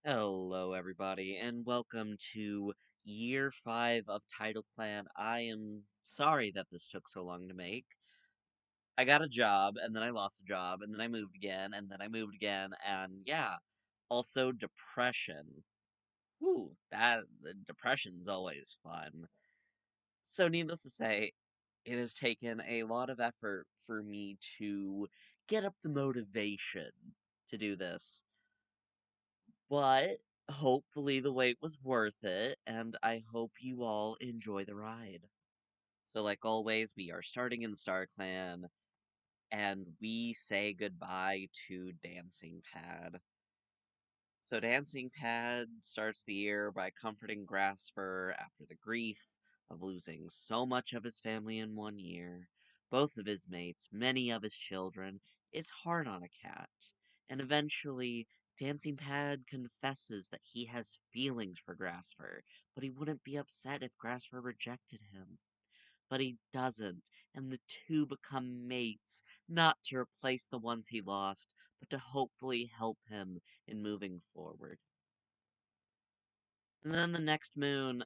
Hello, everybody, and welcome to year 5 of Tidalclan. I am sorry that this took so long to make. I got a job, and then I lost a job, and then I moved again, and then I moved again, and yeah. Also, depression. Whew, the depression's always fun. So, needless to say, it has taken a lot of effort for me to get up the motivation to do this. But hopefully the wait was worth it, and I hope you all enjoy the ride. So, like always, we are starting in StarClan, and we say goodbye to Dancing Pad. So, Dancing Pad starts the year by comforting Grassfur after the grief of losing so much of his family in 1 year, both of his mates, many of his children. It's hard on a cat. And eventually, Dancing Pad confesses that he has feelings for Grassfur, but he wouldn't be upset if Grassfur rejected him. But he doesn't, and the two become mates, not to replace the ones he lost, but to hopefully help him in moving forward. And then the next moon,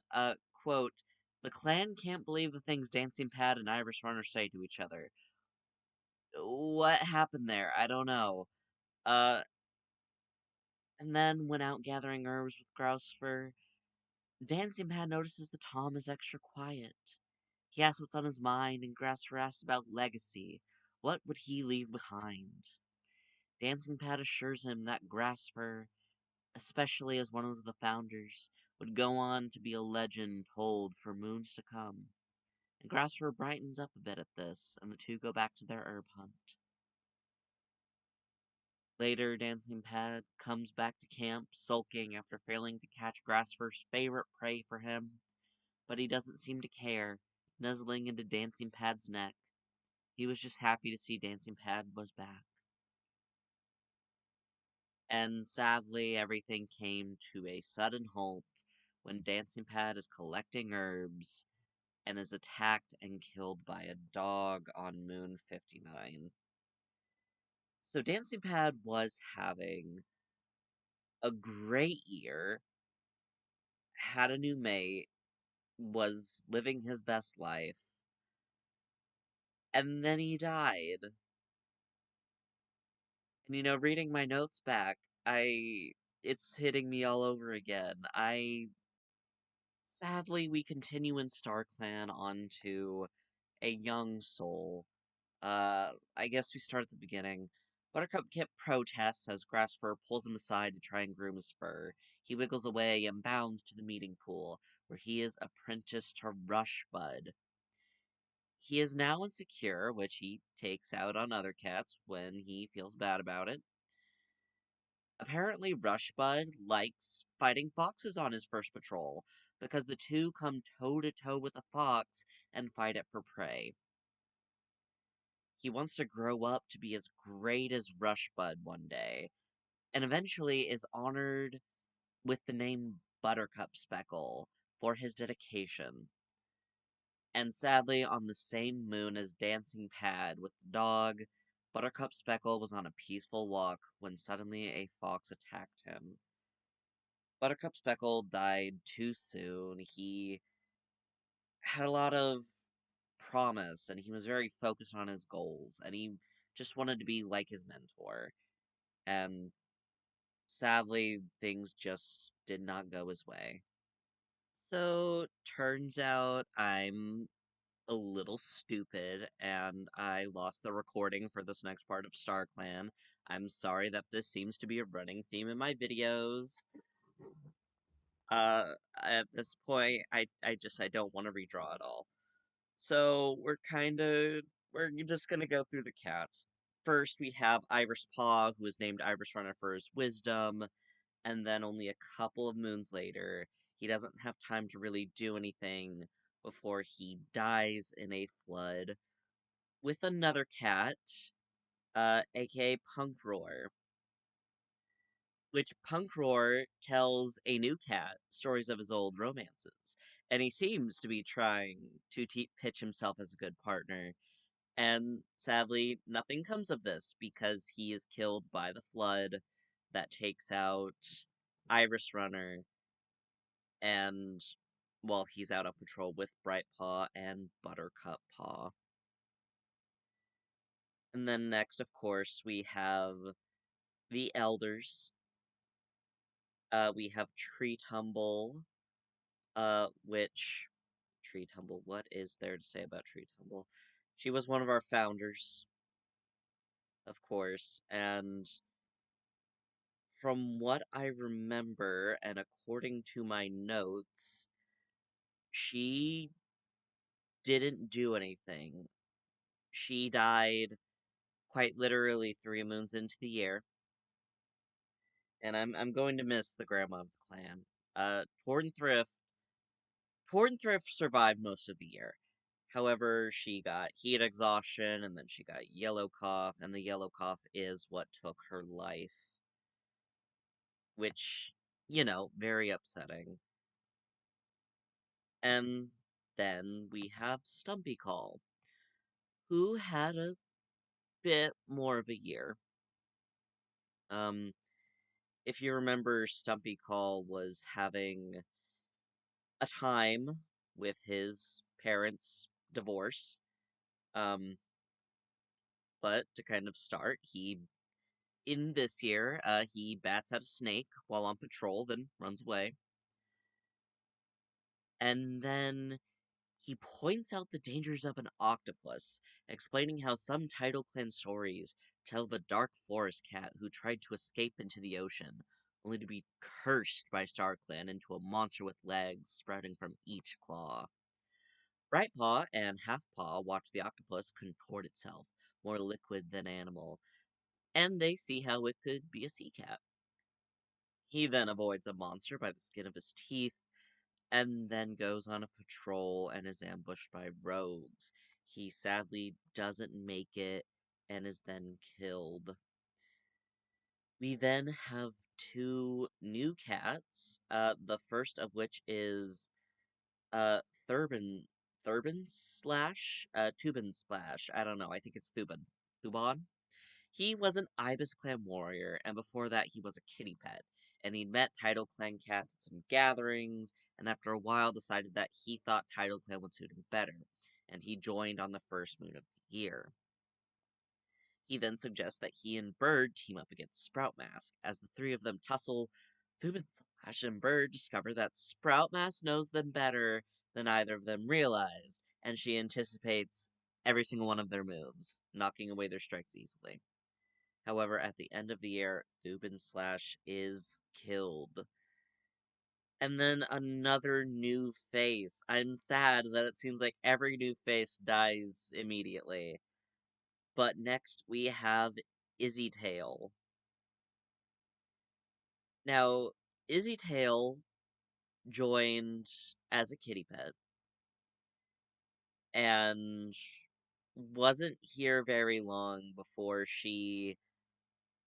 quote, the clan can't believe the things Dancing Pad and Iris Runner say to each other. What happened there? I don't know. Uh, and then when out gathering herbs with Grousefur, Dancing Pad notices that Tom is extra quiet. He asks what's on his mind, and Grousefur asks about legacy. What would he leave behind? Dancing Pad assures him that Grasper, especially as one of the founders, would go on to be a legend told for moons to come. And Grasper brightens up a bit at this, and the two go back to their herb hunt. Later, Dancing Pad comes back to camp, sulking after failing to catch Grasper's favorite prey for him, but he doesn't seem to care, nuzzling into Dancing Pad's neck. He was just happy to see Dancing Pad was back. And sadly, everything came to a sudden halt when Dancing Pad is collecting herbs and is attacked and killed by a dog on Moon 59. So Dancing Pad was having a great year, had a new mate, was living his best life, and then he died. And reading my notes back, it's hitting me all over again. Sadly, we continue in StarClan on to a young soul. I guess we start at the beginning. Buttercup Kip protests as Grassfur pulls him aside to try and groom his fur. He wiggles away and bounds to the meeting pool, where he is apprenticed to Rushbud. He is now insecure, which he takes out on other cats when he feels bad about it. Apparently, Rushbud likes fighting foxes on his first patrol, because the two come toe to toe with a fox and fight it for prey. He wants to grow up to be as great as Rushbud one day, and eventually is honored with the name Buttercup Speckle for his dedication. And sadly, on the same moon as Dancing Pad with the dog, Buttercup Speckle was on a peaceful walk when suddenly a fox attacked him. Buttercup Speckle died too soon. He had a lot of promise, and he was very focused on his goals, and he just wanted to be like his mentor. And sadly, things just did not go his way. So, turns out I'm a little stupid, and I lost the recording for this next part of StarClan. I'm sorry that this seems to be a running theme in my videos. At this point, I don't want to redraw at all. So, we're just gonna go through the cats. First, we have Iris Paw, who is named Iris Runner for his wisdom, and then only a couple of moons later, he doesn't have time to really do anything before he dies in a flood with another cat, aka Punkroar, which Punkroar tells a new cat stories of his old romances, and he seems to be trying to pitch himself as a good partner. And sadly, nothing comes of this because he is killed by the flood that takes out Iris Runner, and, well, he's out on patrol with Bright Paw and Buttercup Paw. And then next, of course, we have the Elders. We have Tree Tumble, which Tree Tumble, what is there to say about Tree Tumble? She was one of our founders, of course, and from what I remember, and according to my notes, she didn't do anything. She died quite literally 3 moons into the year, and I'm going to miss the grandma of the clan. Torn Thrift survived most of the year. However, she got heat exhaustion, and then she got yellow cough, and the yellow cough is what took her life. Which, very upsetting. And then we have Stumpy Call, who had a bit more of a year. Um, if you remember, Stumpy Call was having a time with his parents' divorce. Um, but to kind of start, in this year, he bats at a snake while on patrol, then runs away. And then he points out the dangers of an octopus, explaining how some Tidalclan stories tell of a dark forest cat who tried to escape into the ocean, only to be cursed by StarClan into a monster with legs sprouting from each claw. Brightpaw and Halfpaw watch the octopus contort itself, more liquid than animal, and they see how it could be a sea cat. He then avoids a monster by the skin of his teeth, and then goes on a patrol and is ambushed by rogues. He sadly doesn't make it and is then killed. We then have two new cats, the first of which is uh Thurbin Tubin Splash. I don't know, I think it's Thuban. He was an Ibis clan warrior, and before that he was a kitty pet, and he'd met Tidalclan cats at some gatherings, and after a while decided that he thought Tidalclan would suit him better, and he joined on the first moon of the year. He then suggests that he and Bird team up against Sprout Mask. As the three of them tussle, Thuban Slash and Bird discover that Sprout Mask knows them better than either of them realize, and she anticipates every single one of their moves, knocking away their strikes easily. However, at the end of the year, Thuban Slash is killed. And then another new face. I'm sad that it seems like every new face dies immediately. But next we have Izzy Tail. Now, Izzy Tail joined as a kitty pet and wasn't here very long before she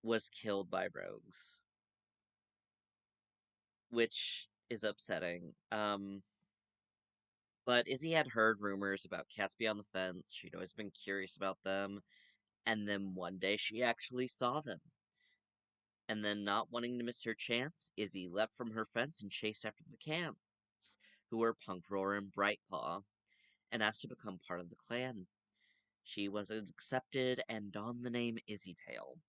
was killed by rogues, which is upsetting. But Izzy had heard rumors about cats beyond the fence. She'd always been curious about them. And then one day she actually saw them. And then, not wanting to miss her chance, Izzy leapt from her fence and chased after the cats, who were Punkroar and Brightpaw, and asked to become part of the clan. She was accepted and donned the name Izzytail.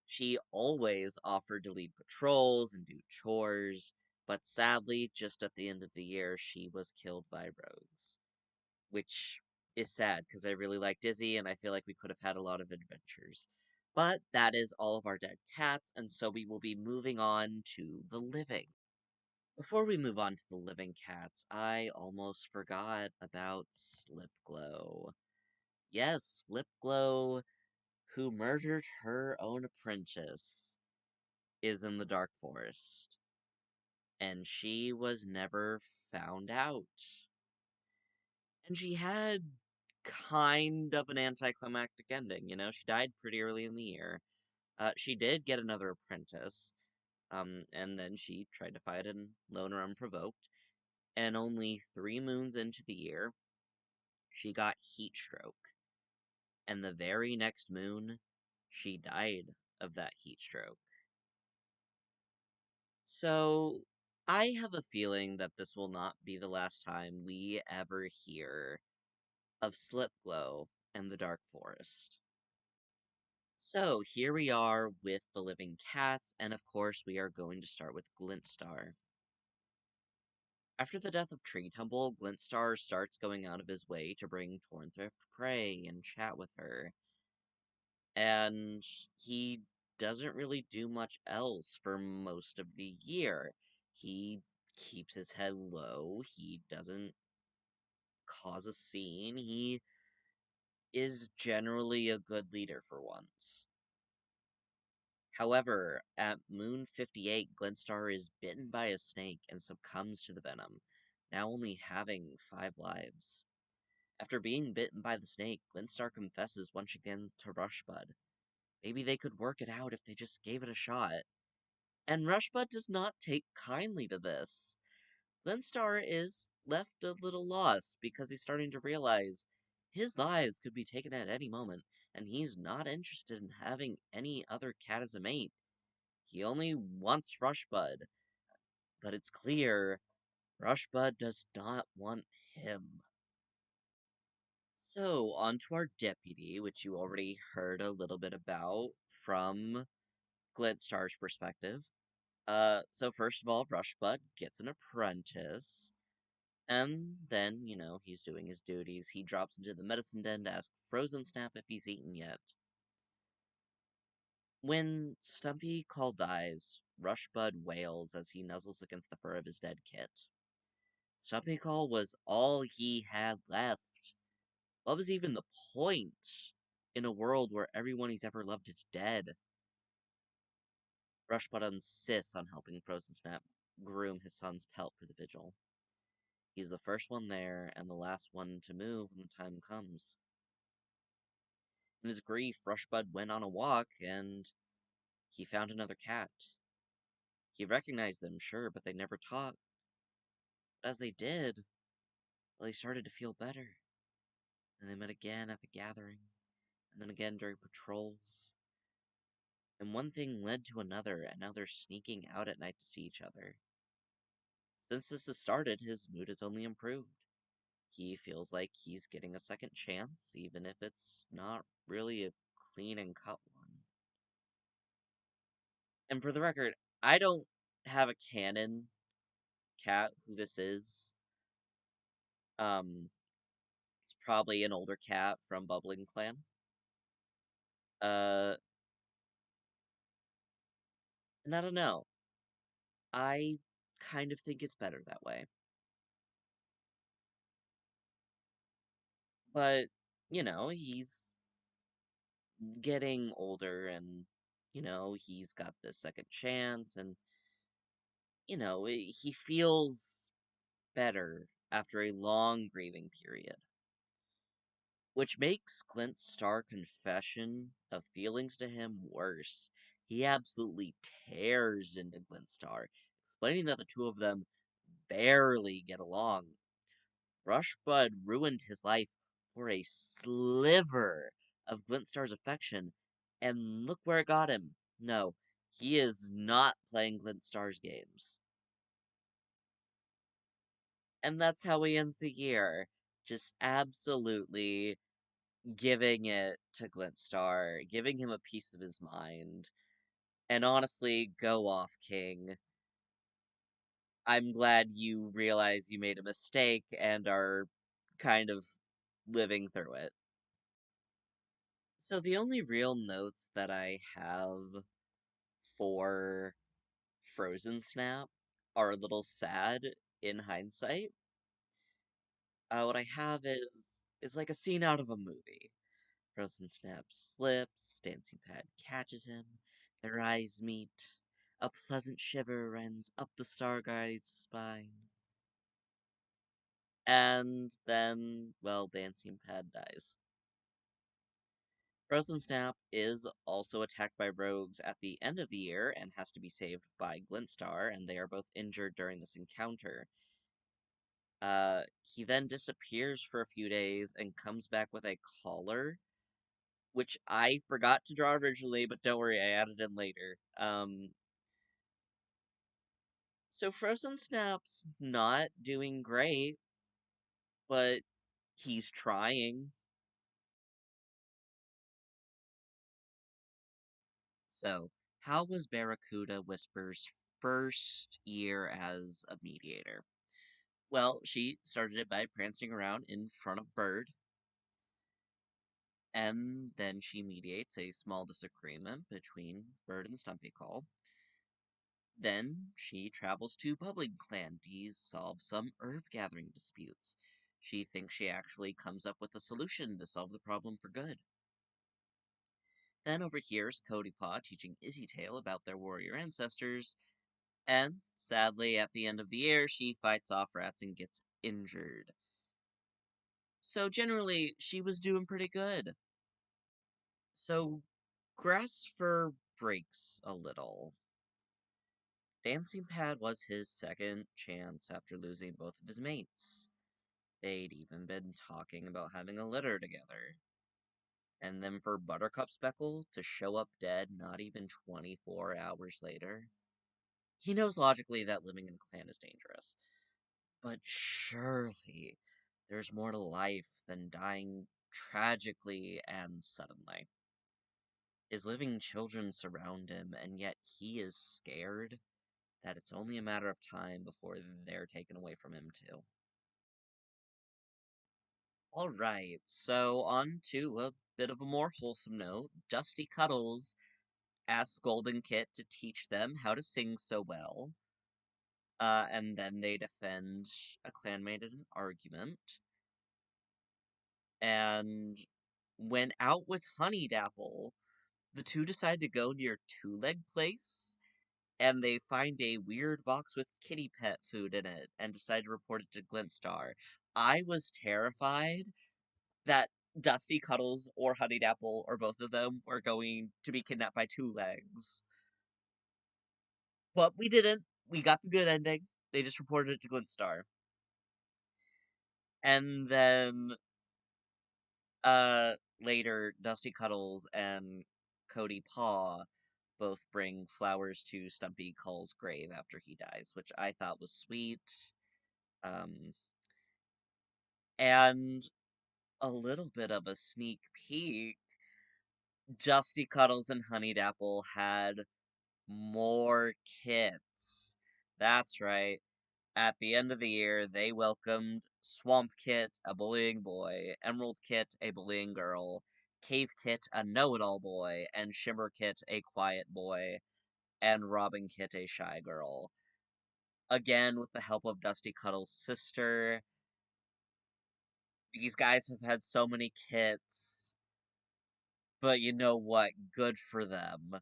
She always offered to lead patrols and do chores, but sadly, just at the end of the year, she was killed by rogues. Which is sad because I really like Dizzy and I feel like we could have had a lot of adventures. But that is all of our dead cats, and so we will be moving on to the living. Before we move on to the living cats, I almost forgot about Slipglow. Yes, Slipglow, who murdered her own apprentice, is in the Dark Forest. And she was never found out. And she had kind of an anticlimactic ending, She died pretty early in the year. She did get another apprentice, and then she tried to fight and lone her unprovoked. And only 3 moons into the year, she got heat stroke. And the very next moon, she died of that heat stroke. So, I have a feeling that this will not be the last time we ever hear of Slipglow and the Dark Forest. So, here we are with the living cats, and of course, we are going to start with Glintstar. After the death of Tree Tumble, Glintstar starts going out of his way to bring Tornthrift prey and chat with her. And he doesn't really do much else for most of the year. He keeps his head low, he doesn't cause a scene, he is generally a good leader for once. However, at Moon 58, Glintstar is bitten by a snake and succumbs to the venom, now only having 5 lives. After being bitten by the snake, Glintstar confesses once again to Rushbud. Maybe they could work it out if they just gave it a shot. And Rushbud does not take kindly to this. Glintstar is left a little lost because he's starting to realize his lives could be taken at any moment, and he's not interested in having any other cat as a mate. He only wants Rushbud, but it's clear Rushbud does not want him. So, on to our deputy, which you already heard a little bit about from Glintstar's perspective. So first of all, Rushbud gets an apprentice, and then, he's doing his duties. He drops into the medicine den to ask Frozen Snap if he's eaten yet. When Stumpy Call dies, Rushbud wails as he nuzzles against the fur of his dead kit. Stumpy Call was all he had left. What was even the point in a world where everyone he's ever loved is dead? Rushbud insists on helping Frozen Snap groom his son's pelt for the vigil. He's the first one there and the last one to move when the time comes. In his grief, Rushbud went on a walk and he found another cat. He recognized them, sure, but they never talked. As they did, well, he started to feel better. And they met again at the gathering, and then again during patrols. And one thing led to another, and now they're sneaking out at night to see each other. Since this has started, his mood has only improved. He feels like he's getting a second chance, even if it's not really a clean and cut one. And for the record, I don't have a canon cat who this is. It's probably an older cat from Bubbling Clan. Uh, and I don't know. I kind of think it's better that way. But, he's getting older and, he's got this second chance and, he feels better after a long grieving period. Which makes Clint's star confession of feelings to him worse. He absolutely tears into Glintstar, explaining that the two of them barely get along. Rushbud ruined his life for a sliver of Glintstar's affection, and look where it got him. No, he is not playing Glintstar's games. And that's how he ends the year. Just absolutely giving it to Glintstar, giving him a piece of his mind. And honestly, go off, King. I'm glad you realize you made a mistake and are kind of living through it. So the only real notes that I have for Frozen Snap are a little sad in hindsight. What I have is like a scene out of a movie. Frozen Snap slips, Dancing Pad catches him, their eyes meet, a pleasant shiver runs up the Star Guy's spine. And then, well, Dancing Pad dies. Frozen Snap is also attacked by rogues at the end of the year and has to be saved by Glintstar, and they are both injured during this encounter. He then disappears for a few days and comes back with a collar, which I forgot to draw originally, but don't worry, I added in later. So Frozen Snap's not doing great, but he's trying. So, how was Barracuda Whisper's first year as a mediator? Well, she started it by prancing around in front of Bird, and then she mediates a small disagreement between Bird and Stumpy Call. Then she travels to Clan to solve some herb gathering disputes. She thinks she actually comes up with a solution to solve the problem for good. Then overhears Cody Paw teaching Izzy Tail about their warrior ancestors, and sadly, at the end of the year, she fights off rats and gets injured. So generally, she was doing pretty good. So Grasfer breaks a little. Dancing Pad was his second chance after losing both of his mates. They'd even been talking about having a litter together. And then for Buttercup Speckle to show up dead not even 24 hours later. He knows logically that living in a clan is dangerous. But surely there's more to life than dying tragically and suddenly. His living children surround him, and yet he is scared that it's only a matter of time before they're taken away from him too. Alright, so on to a bit of a more wholesome note. Dusty Cuddles asks Golden Kit to teach them how to sing so well. And then they defend a clanmate in an argument. And when out with Honey Dapple, the two decide to go near Two Leg Place, and they find a weird box with kitty pet food in it and decide to report it to Glintstar. I was terrified that Dusty Cuddles or Honey Dapple or both of them were going to be kidnapped by Two Legs. But we didn't. We got the good ending. They just reported it to Glintstar. And then later Dusty Cuddles and Cody Paw both bring flowers to Stumpy Cull's grave after he dies, which I thought was sweet. Um, and a little bit of a sneak peek, Dusty Cuddles and Honey Dapple had more kits. That's right. At the end of the year, they welcomed Swamp Kit, a bullying boy, Emerald Kit, a bullying girl, Cave Kit, a know-it-all boy, and Shimmer Kit, a quiet boy, and Robin Kit, a shy girl. Again, with the help of Dusty Cuddle's sister. These guys have had so many kits, but you know what? Good for them.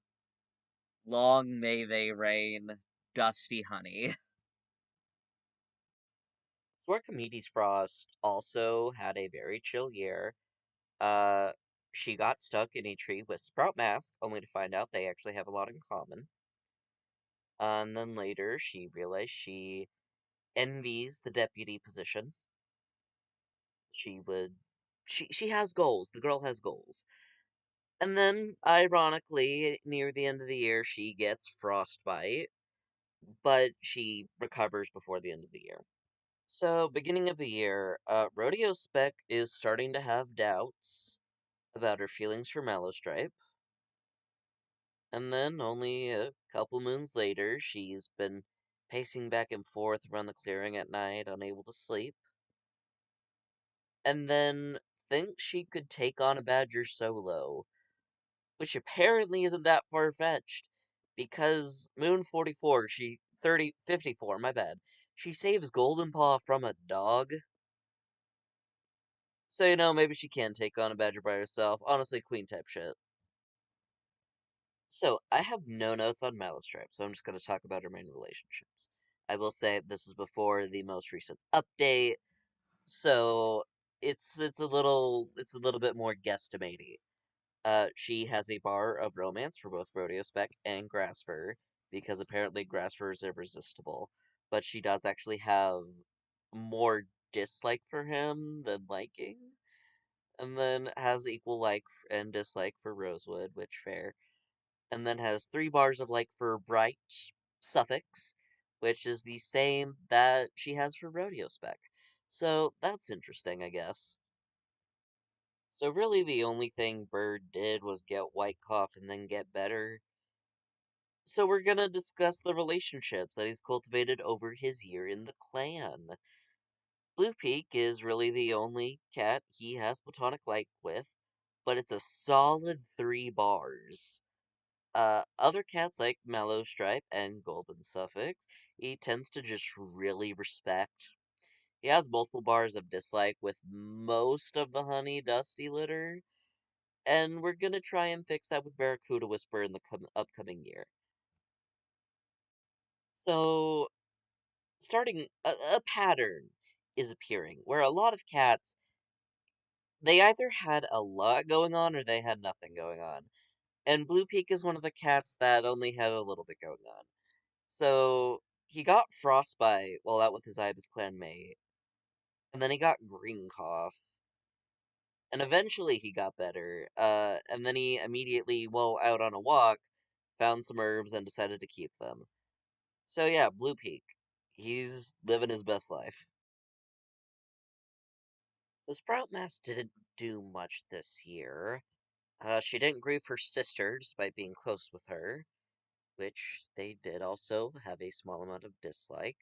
Long may they reign, Dusty Honey. Archimedes Frost also had a very chill year. Uh, she got stuck in a tree with Sprout Mask, only to find out they actually have a lot in common. And then later, she realized she envies the deputy position. She would, she has goals. The girl has goals. And then, ironically, near the end of the year, she gets frostbite, but she recovers before the end of the year. So, beginning of the year, Rodeo Spec is starting to have doubts about her feelings for Mallowstripe. And then, only a couple moons later, she's been pacing back and forth around the clearing at night, unable to sleep. And then thinks she could take on a badger solo, which apparently isn't that far-fetched. Because Moon 44, 54, my bad. She saves Golden Paw from a dog. So, maybe she can take on a badger by herself. Honestly, queen type shit. So, I have no notes on Malistripe, so I'm just going to talk about her main relationships. I will say this is before the most recent update, so it's a little bit more guesstimating. She has a bar of romance for both Rodeo Spec and Grassfur, because apparently Grassfur is irresistible. But she does actually have more dislike for him than liking, and then has equal and dislike for Rosewood, which fair. And then has 3 bars of like for Bright Suffix, which is the same that she has for Rodeo Spec. So that's interesting, I guess. So really the only thing Bird did was get White Cough and then get better. So we're gonna discuss the relationships that he's cultivated over his year in the clan. Blue Peak is really the only cat he has platonic like with, but it's a solid 3 bars. Other cats like Mallow Stripe and Golden Suffix, he tends to just really respect. He has multiple bars of dislike with most of the honey dusty litter, and we're gonna try and fix that with Barracuda Whisper in the upcoming year. So, starting a pattern is appearing where a lot of cats they either had a lot going on or they had nothing going on. And Blue Peak is one of the cats that only had a little bit going on. So he got frostbite while out with his Ibis clan mate, and then he got green cough, and eventually he got better. And then he immediately, while out on a walk, found some herbs and decided to keep them. So yeah, Blue Peak, he's living his best life. The Sprout Mask didn't do much this year. She didn't grieve her sister despite being close with her, which they did also have a small amount of dislike.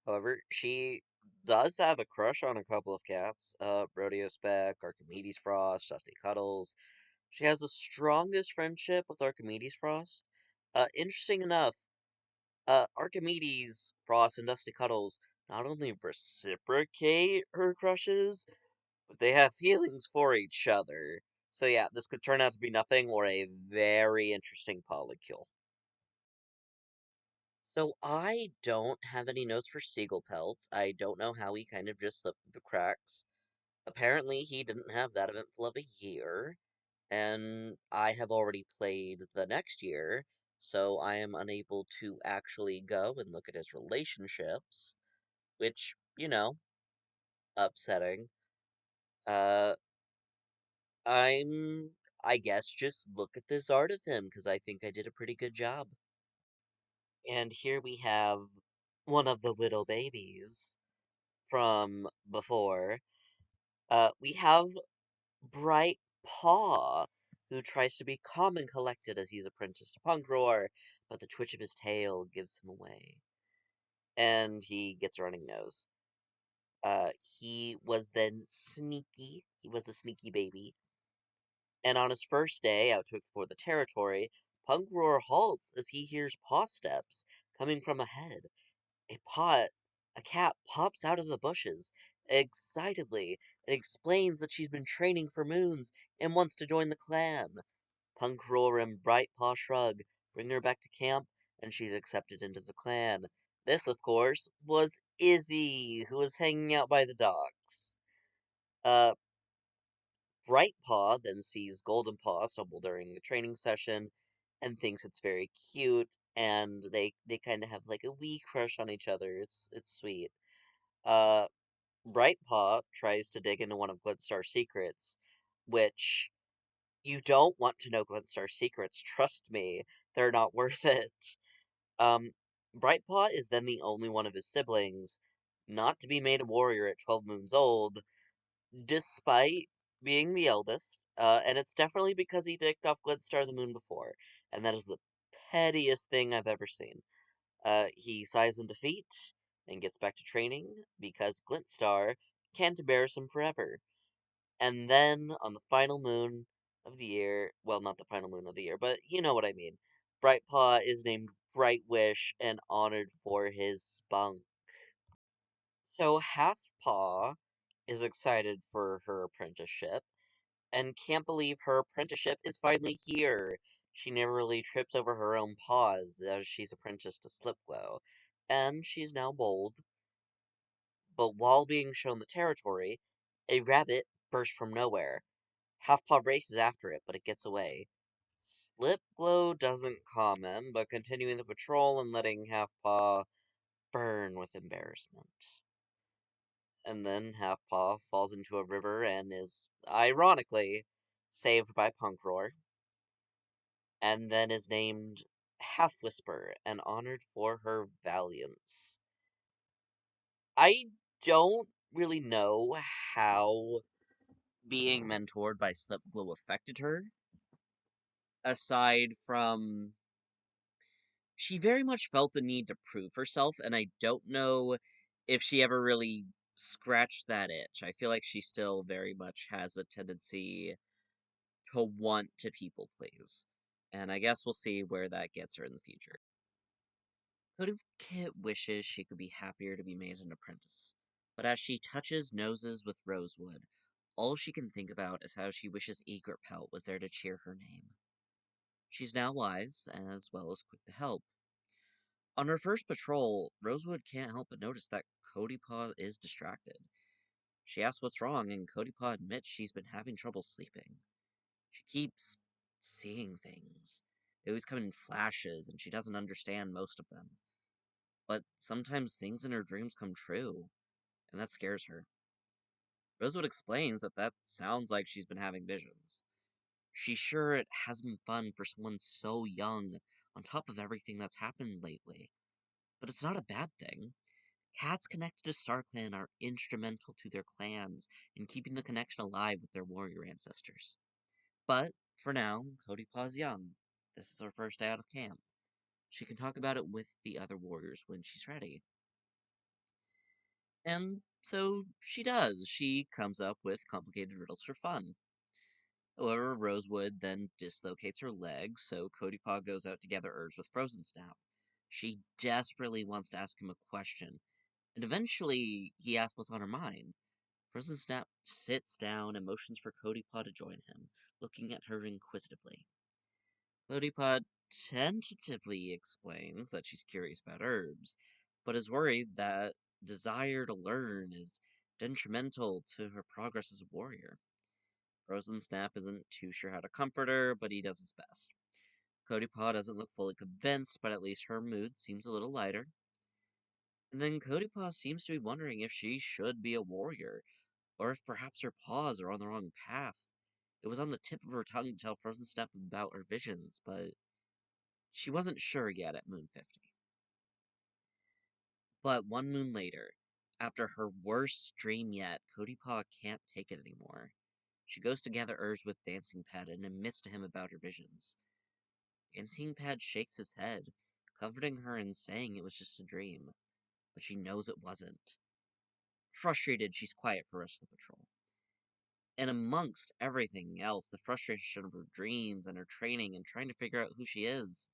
However, she does have a crush on a couple of cats, Rodeo Spec, Archimedes Frost, Dusty Cuddles. She has the strongest friendship with Archimedes Frost. Interesting enough, Archimedes Frost and Dusty Cuddles not only reciprocate her crushes, but they have feelings for each other. So yeah, this could turn out to be nothing or a very interesting polycule. So I don't have any notes for Seagull Pelts. I don't know how he kind of just slipped through the cracks. Apparently, he didn't have that eventful of a year, and I have already played the next year, so I am unable to actually go and look at his relationships, which, upsetting. Uh, I guess just look at this art of him, because I think I did a pretty good job. And here we have one of the little babies from before. We have Bright Paw, who tries to be calm and collected as he's apprenticed to Punkroar, but the twitch of his tail gives him away, and he gets a running nose. He was then sneaky. He was a sneaky baby, and on his first day out to explore the territory, Punkroar halts as he hears paw steps coming from ahead. A pot, a cat pops out of the bushes excitedly and explains that she's been training for moons and wants to join the clan. Punkroar and Brightpaw shrug, bring her back to camp, and she's accepted into the clan. This, of course, was Izzy, who was hanging out by the docks. Uh, Brightpaw then sees Goldenpaw stumble during a training session and thinks it's very cute, and they kind of have like a wee crush on each other. It's sweet. Uh, Brightpaw tries to dig into one of Glintstar's secrets, which you don't want to know Glintstar's secrets. Trust me, they're not worth it. Um, Brightpaw is then the only one of his siblings not to be made a warrior at 12 moons old, despite being the eldest. And it's definitely because he dicked off Glintstar the moon before, and that is the pettiest thing I've ever seen. He sighs in defeat and gets back to training because Glintstar can't embarrass him forever. And then on the final moon of the year, well, not the final moon of the year, but you know what I mean. Brightpaw is named Brightwish and honored for his spunk. So Halfpaw is excited for her apprenticeship and can't believe her apprenticeship is finally here. She never really trips over her own paws as she's apprenticed to Slipglow, and she's now bold. But while being shown the territory, a rabbit bursts from nowhere. Halfpaw races after it, but it gets away. Slipglow doesn't comment, but continuing the patrol and letting Halfpaw burn with embarrassment. And then Halfpaw falls into a river and is, ironically, saved by Punkroar, and then is named half whisper and honored for her valiance. I don't really know how being mentored by Slipglow affected her, aside from she very much felt the need to prove herself, and I don't know if she ever really scratched that itch. I feel like she still very much has a tendency to want to people please. And I guess we'll see where that gets her in the future. Cody Kit wishes she could be happier to be made an apprentice, but as she touches noses with Rosewood, all she can think about is how she wishes Egret Pelt was there to cheer her name. She's now wise, as well as quick to help. On her first patrol, Rosewood can't help but notice that Cody Paw is distracted. She asks what's wrong, and Cody Paw admits she's been having trouble sleeping. She keeps seeing things. They always come in flashes, and she doesn't understand most of them. But sometimes things in her dreams come true, and that scares her. Rosewood explains that sounds like she's been having visions. She's sure it hasn't been fun for someone so young, on top of everything that's happened lately. But it's not a bad thing. Cats connected to StarClan are instrumental to their clans in keeping the connection alive with their warrior ancestors. But, for now, Cody Paw's young. This is her first day out of camp. She can talk about it with the other warriors when she's ready. And so she does. She comes up with complicated riddles for fun. However, Rosewood then dislocates her leg, so Cody Paw goes out to gather herbs with Frozen Snap. She desperately wants to ask him a question, and eventually he asks what's on her mind. Frozen Snap sits down and motions for Cody Paw to join him, looking at her inquisitively. Cody Paw tentatively explains that she's curious about herbs, but is worried that desire to learn is detrimental to her progress as a warrior. Frozen Snap isn't too sure how to comfort her, but he does his best. Cody Paw doesn't look fully convinced, but at least her mood seems a little lighter. And then Cody Paw seems to be wondering if she should be a warrior, or if perhaps her paws are on the wrong path. It was on the tip of her tongue to tell Frozen Snap about her visions, but she wasn't sure yet at Moon 50. But one moon later, after her worst dream yet, Cody Paw can't take it anymore. She goes to gather herbs with Dancing Pad and admits to him about her visions. Dancing Pad shakes his head, comforting her and saying it was just a dream, but she knows it wasn't. Frustrated, she's quiet for the rest of the patrol. And amongst everything else, the frustration of her dreams and her training and trying to figure out who she is.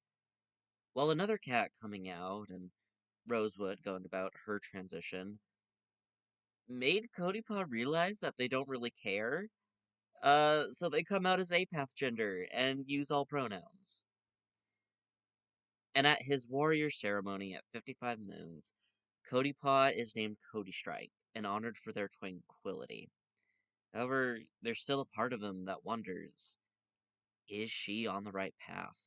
While another cat coming out and Rosewood going about her transition made Cody Paw realize that they don't really care. So they come out as apath gender and use all pronouns. And at his warrior ceremony at 55 moons, Cody Paw is named Cody Strike and honored for their tranquility. However, there's still a part of him that wonders, is she on the right path?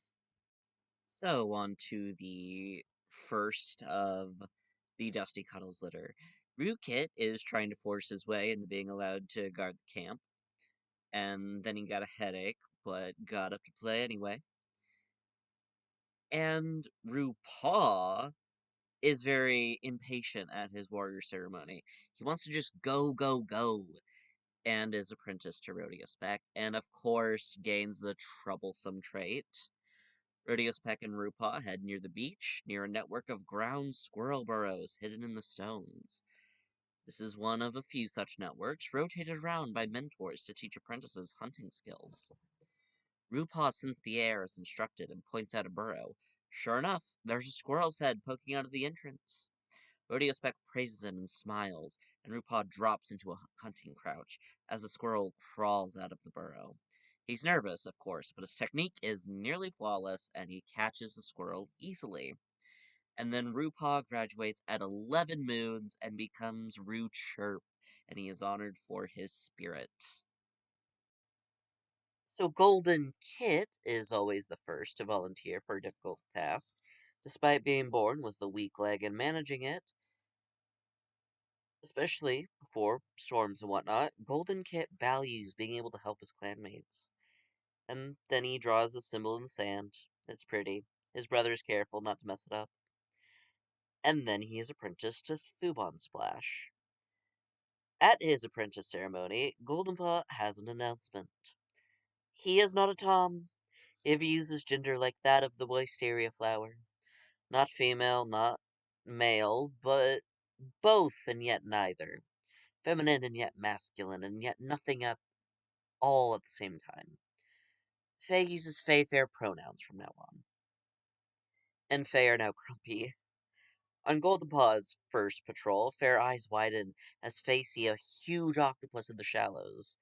So, on to the first of the Dusty Cuddles litter. Rootkit is trying to force his way into being allowed to guard the camp, and then he got a headache, but got up to play anyway. And RuPaw is very impatient at his warrior ceremony. He wants to just go, go, go, and is apprenticed to Rodeo Spec, and of course gains the troublesome trait. Rodeo Spec and RuPaw head near the beach, near a network of ground squirrel burrows hidden in the stones. This is one of a few such networks, rotated around by mentors to teach apprentices hunting skills. RuPaw scents the air as instructed and points out a burrow. Sure enough, there's a squirrel's head poking out of the entrance. Rodeo Spec praises him and smiles, and RuPaw drops into a hunting crouch as the squirrel crawls out of the burrow. He's nervous, of course, but his technique is nearly flawless, and he catches the squirrel easily. And then RuPaw graduates at 11 moons and becomes Ru Chirp, and he is honored for his spirit. So Golden Kit is always the first to volunteer for a difficult task. Despite being born with a weak leg and managing it, especially before storms and whatnot, Golden Kit values being able to help his clanmates. And then he draws a symbol in the sand. It's pretty. His brother is careful not to mess it up. And then he is apprenticed to Thuban Splash. At his apprentice ceremony, Goldenpaw has an announcement. He is not a Tom, if he uses gender like that of the wisteria flower. Not female, not male, but both and yet neither. Feminine and yet masculine, and yet nothing at all at the same time. Faye uses Fae fair pronouns from now on. And Fae are now grumpy. On Goldenpaw's first patrol, Fair eyes widen as Fae see a huge octopus in the shallows.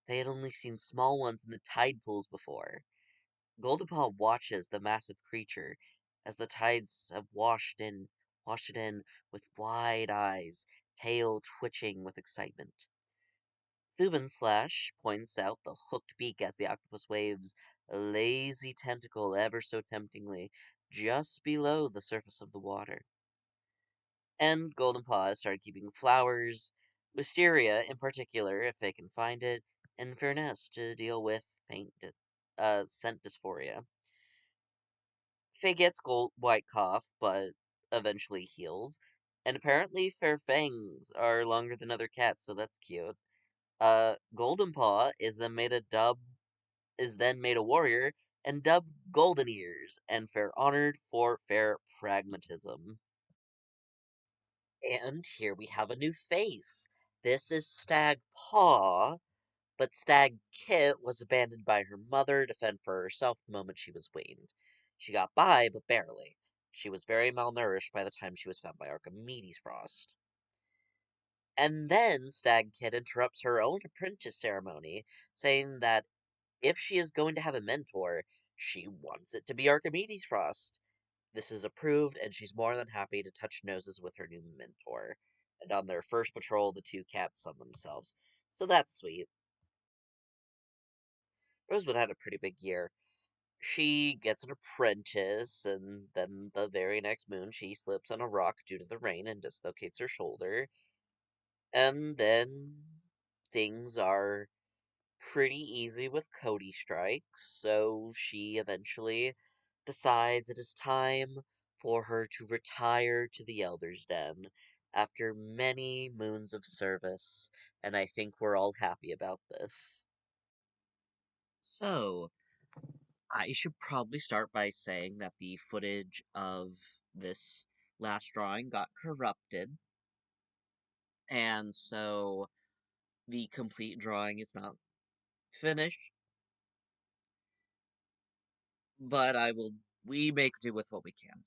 They had only seen small ones in the tide pools before. Goldenpaw watches the massive creature as the tides have washed it in with wide eyes, tail twitching with excitement. Thuban Slash points out the hooked beak as the octopus waves a lazy tentacle ever so temptingly just below the surface of the water. And Goldenpaw has started keeping flowers, wisteria in particular, if they can find it, and Fairness to deal with scent dysphoria. Faye gets white cough, but eventually heals. And apparently Fair fangs are longer than other cats, so that's cute. Goldenpaw is then made a warrior and dubbed Golden Ears, and Fair honored for fair pragmatism. And here we have a new face. This is Stag Paw, but Stag Kit was abandoned by her mother to fend for herself the moment she was weaned. She got by, but barely. She was very malnourished by the time she was found by Archimedes Frost. And then Stag Kit interrupts her own apprentice ceremony, saying that if she is going to have a mentor, she wants it to be Archimedes Frost. This is approved, and she's more than happy to touch noses with her new mentor. And on their first patrol, the two cats sun themselves. So that's sweet. Rosewood had a pretty big year. She gets an apprentice, and then the very next moon she slips on a rock due to the rain and dislocates her shoulder. And then things are pretty easy with Cody strikes, so she eventually decides it is time for her to retire to the Elder's Den after many moons of service, and I think we're all happy about this. So, I should probably start by saying that the footage of this last drawing got corrupted, and so the complete drawing is not finished, but we make do with what we can.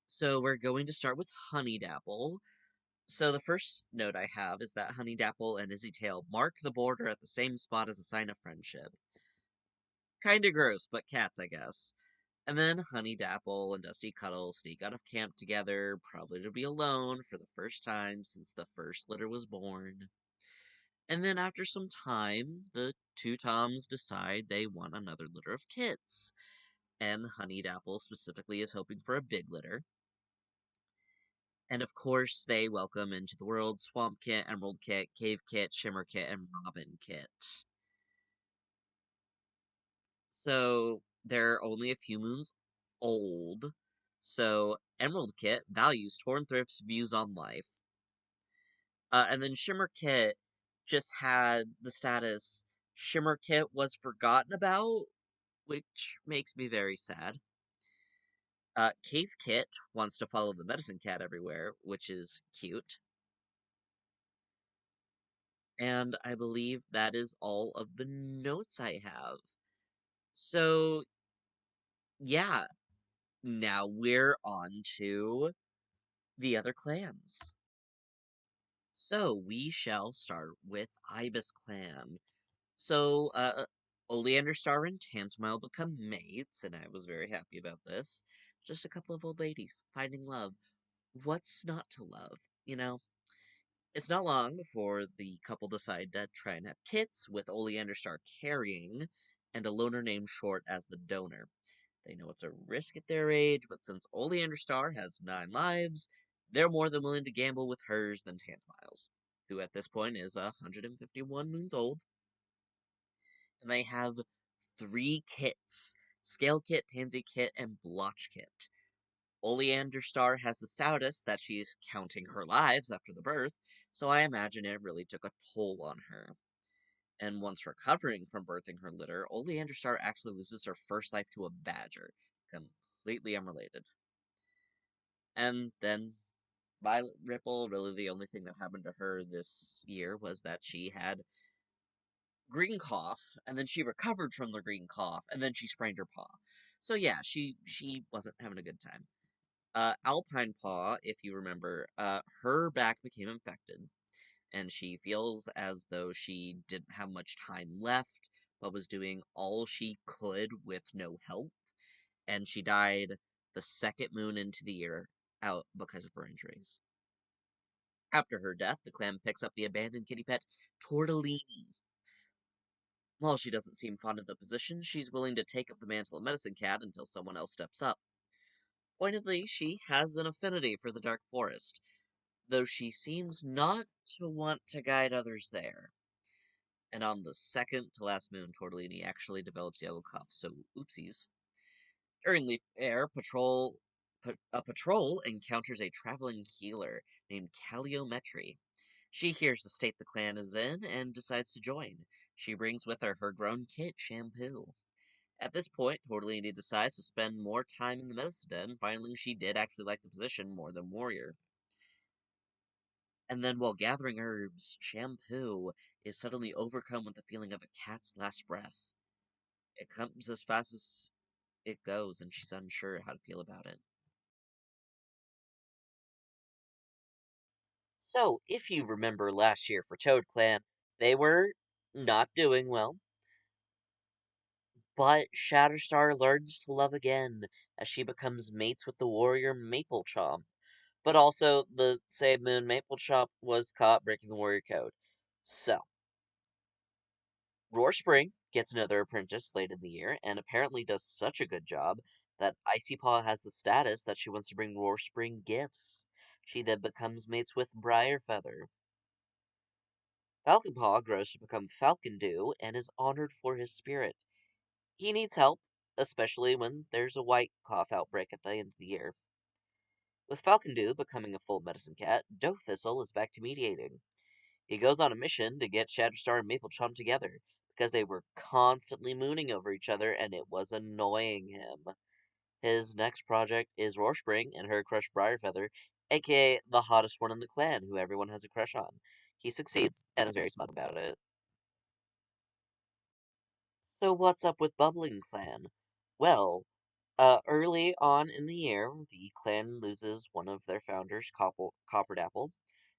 So we're going to start with Honeydapple. So the first note I have is that Honeydapple and Izzytail mark the border at the same spot as a sign of friendship. Kinda gross, but cats, I guess. And then Honeydapple and Dusty Cuddle sneak out of camp together, probably to be alone for the first time since the first litter was born. And then after some time, the two Toms decide they want another litter of kits. And Honeydapple specifically is hoping for a big litter. And of course, they welcome into the world Swamp Kit, Emerald Kit, Cave Kit, Shimmer Kit, and Robin Kit. So they're only a few moons old. So Emerald Kit values Torn Thrift's views on life. And then Shimmer Kit just had the status Shimmer Kit was forgotten about, which makes me very sad. Cave Kit wants to follow the medicine cat everywhere, which is cute. And I believe that is all of the notes I have. So, yeah, now we're on to the other clans. So, we shall start with Ibis Clan. So, Oleander Star and Tantamile become mates, and I was very happy about this. Just a couple of old ladies finding love. What's not to love, you know? It's not long before the couple decide to try and have kids, with Oleander Star carrying, and a loner named Short as the donor. They know it's a risk at their age, but since Oleander Star has 9 lives, they're more than willing to gamble with hers than Tantamiles, who at this point is 151 moons old. And they have 3 kits, Scale Kit, Tansy Kit, and Blotch Kit. Oleander Star has the stoutest that she's counting her lives after the birth, so I imagine it really took a toll on her. And once recovering from birthing her litter, Oleander Star actually loses her first life to a badger, completely unrelated. And then Violet Ripple, really the only thing that happened to her this year was that she had green cough, and then she recovered from the green cough, and then she sprained her paw. So yeah, she wasn't having a good time. Alpine Paw, if you remember, her back became infected, and she feels as though she didn't have much time left, but was doing all she could with no help, and she died the second moon into the year out because of her injuries. After her death, the clan picks up the abandoned kitty pet, Tortellini. While she doesn't seem fond of the position, she's willing to take up the mantle of medicine cat until someone else steps up. Pointedly, she has an affinity for the dark forest, though she seems not to want to guide others there. And on the second to last moon, Tortellini actually develops yellow cuff, so oopsies. During Leaf Air a patrol encounters a traveling healer named Calliometry. She hears the state the clan is in and decides to join. She brings with her her grown kit, Shampoo. At this point, Tortellini decides to spend more time in the medicine den, finding she did actually like the position more than warrior. And then while gathering herbs, Shampoo is suddenly overcome with the feeling of a cat's last breath. It comes as fast as it goes, and she's unsure how to feel about it. So, if you remember last year for Toad Clan, they were not doing well, but Shatterstar learns to love again as she becomes mates with the warrior Maple Chomp. But also, the same moon Maple Chomp was caught breaking the warrior code. So, Roar Spring gets another apprentice late in the year, and apparently does such a good job that Icy Paw has the status that she wants to bring Roar Spring gifts. She then becomes mates with Briar Feather. Falcon Paw grows to become Falcon Dew and is honored for his spirit. He needs help, especially when there's a white cough outbreak at the end of the year. With Falcon Dew becoming a full medicine cat, Dough Thistle is back to mediating. He goes on a mission to get Shatterstar and Maple Chum together, because they were constantly mooning over each other and it was annoying him. His next project is Roarspring and her crush Briarfeather, aka the hottest one in the clan who everyone has a crush on. He succeeds and is very smug about it. So what's up with Bubbling Clan? Well, early on in the year, the clan loses one of their founders, Copperdapple.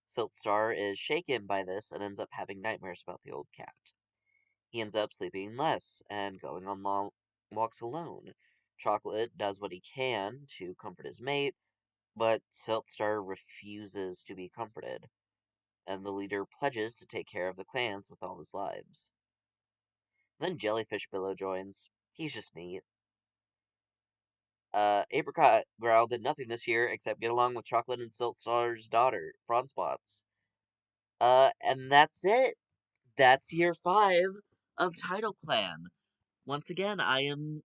Siltstar is shaken by this and ends up having nightmares about the old cat. He ends up sleeping less and going on long walks alone. Chocolate does what he can to comfort his mate, but Siltstar refuses to be comforted, and the leader pledges to take care of the clans with all his lives. Then Jellyfish Billow joins. He's just neat. Apricot Growl did nothing this year except get along with Chocolate and Siltstar's daughter, Fronspots. And that's it. That's year 5 of Tidalclan. Once again, I am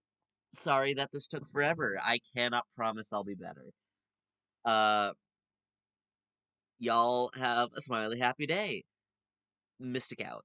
sorry that this took forever. I cannot promise I'll be better. Uh, y'all have a smiley happy day. Mystic out.